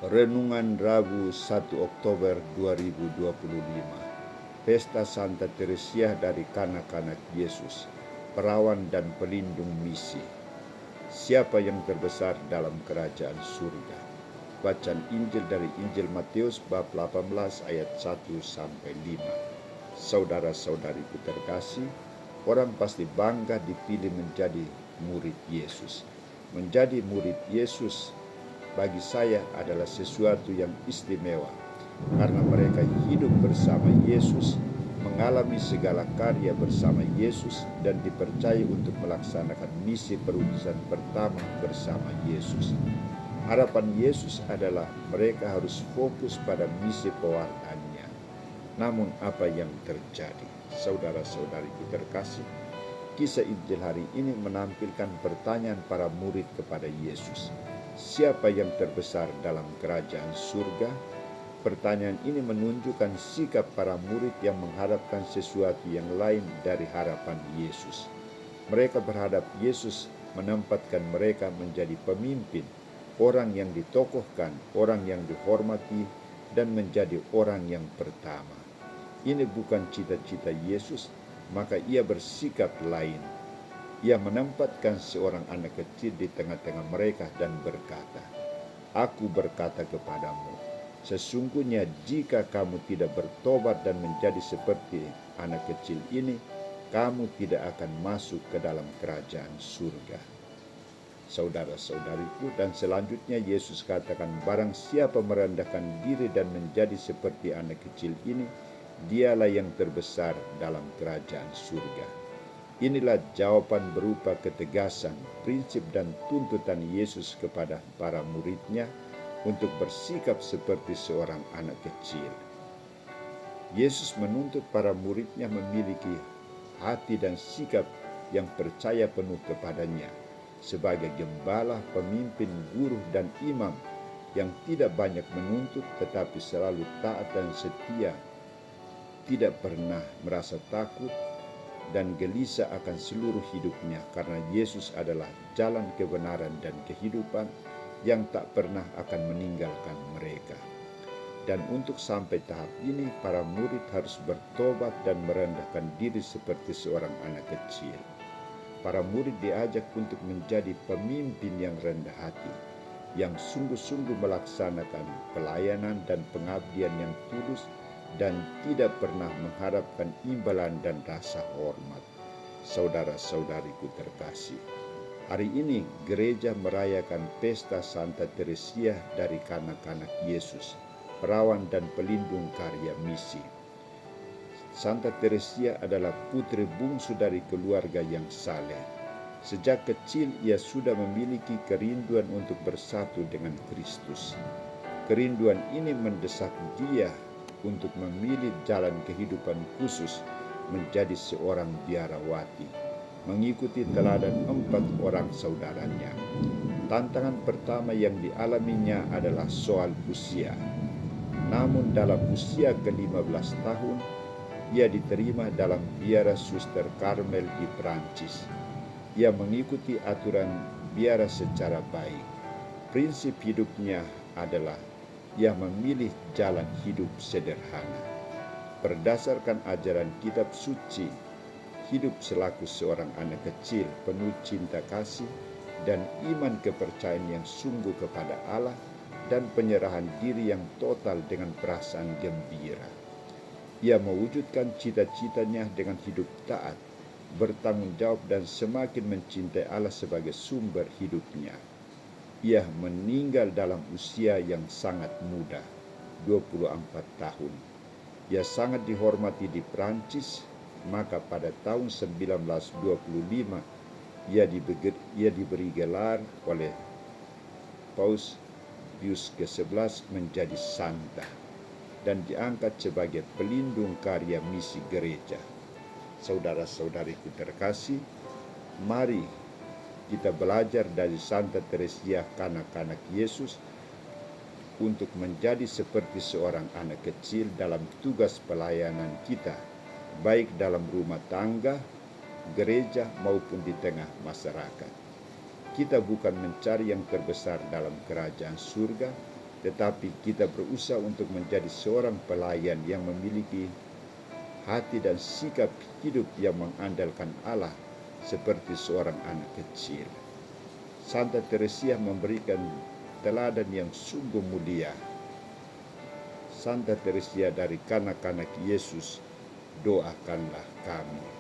Renungan Rabu 1 Oktober 2025. Pesta Santa Teresia dari kanak-kanak Yesus, perawan dan pelindung misi. Siapa yang terbesar dalam kerajaan surga? Bacaan Injil dari Injil Matius bab 18 ayat 1 sampai 5. Saudara-saudariku terkasih, orang pasti bangga dipilih menjadi murid Yesus. Menjadi murid Yesus bagi saya adalah sesuatu yang istimewa, karena mereka hidup bersama Yesus, mengalami segala karya bersama Yesus, dan dipercaya untuk melaksanakan misi perutusan pertama bersama Yesus. Harapan Yesus adalah mereka harus fokus pada misi pewartaannya. Namun apa yang terjadi? Saudara-saudariku terkasih, kisah Injil hari ini menampilkan pertanyaan para murid kepada Yesus. Siapa yang terbesar dalam kerajaan surga? Pertanyaan ini menunjukkan sikap para murid yang mengharapkan sesuatu yang lain dari harapan Yesus. Mereka berharap Yesus menempatkan mereka menjadi pemimpin, orang yang ditokohkan, orang yang dihormati, dan menjadi orang yang pertama. Ini bukan cita-cita Yesus, maka ia bersikap lain. Ia menempatkan seorang anak kecil di tengah-tengah mereka dan berkata, "Aku berkata kepadamu, sesungguhnya jika kamu tidak bertobat dan menjadi seperti anak kecil ini, kamu tidak akan masuk ke dalam kerajaan surga." Saudara-saudariku, dan selanjutnya Yesus katakan, barang siapa merendahkan diri dan menjadi seperti anak kecil ini, dialah yang terbesar dalam kerajaan surga. Inilah jawaban berupa ketegasan, prinsip dan tuntutan Yesus kepada para muridnya untuk bersikap seperti seorang anak kecil. Yesus menuntut para muridnya memiliki hati dan sikap yang percaya penuh kepadanya sebagai gembala, pemimpin, guru, dan imam yang tidak banyak menuntut tetapi selalu taat dan setia, tidak pernah merasa takut dan gelisah akan seluruh hidupnya, karena Yesus adalah jalan kebenaran dan kehidupan yang tak pernah akan meninggalkan mereka. Dan untuk sampai tahap ini, para murid harus bertobat dan merendahkan diri seperti seorang anak kecil. Para murid diajak untuk menjadi pemimpin yang rendah hati, yang sungguh-sungguh melaksanakan pelayanan dan pengabdian yang tulus dan tidak pernah mengharapkan imbalan dan rasa hormat. Saudara-saudariku terkasih, hari ini gereja merayakan pesta Santa Teresia dari kanak-kanak Yesus, perawan dan pelindung karya misi. Santa Teresia adalah putri bungsu dari keluarga yang saleh. Sejak kecil ia sudah memiliki kerinduan untuk bersatu dengan Kristus. Kerinduan ini mendesak dia untuk memilih jalan kehidupan khusus menjadi seorang biarawati, mengikuti teladan 4 orang saudaranya. Tantangan pertama yang dialaminya adalah soal usia. Namun dalam usia ke-15 tahun, ia diterima dalam biara Suster Karmel di Prancis. Ia mengikuti aturan biara secara baik. Prinsip hidupnya adalah ia memilih jalan hidup sederhana. Berdasarkan ajaran kitab suci, hidup selaku seorang anak kecil penuh cinta kasih dan iman kepercayaan yang sungguh kepada Allah dan penyerahan diri yang total dengan perasaan gembira. Ia mewujudkan cita-citanya dengan hidup taat, bertanggung jawab dan semakin mencintai Allah sebagai sumber hidupnya. Ia meninggal dalam usia yang sangat muda, 24 tahun. Ia sangat dihormati di Prancis, maka pada tahun 1925 ia diberi gelar oleh Paus Pius ke-11 menjadi santa dan diangkat sebagai pelindung karya misi gereja. Saudara-saudariku terkasih, mari kita belajar dari Santa Teresia kanak-kanak Yesus untuk menjadi seperti seorang anak kecil dalam tugas pelayanan kita, baik dalam rumah tangga, gereja maupun di tengah masyarakat. Kita bukan mencari yang terbesar dalam kerajaan surga, tetapi kita berusaha untuk menjadi seorang pelayan yang memiliki hati dan sikap hidup yang mengandalkan Allah seperti seorang anak kecil. Santa Teresia memberikan teladan yang sungguh mulia. Santa Teresia dari kanak-kanak Yesus, doakanlah kami.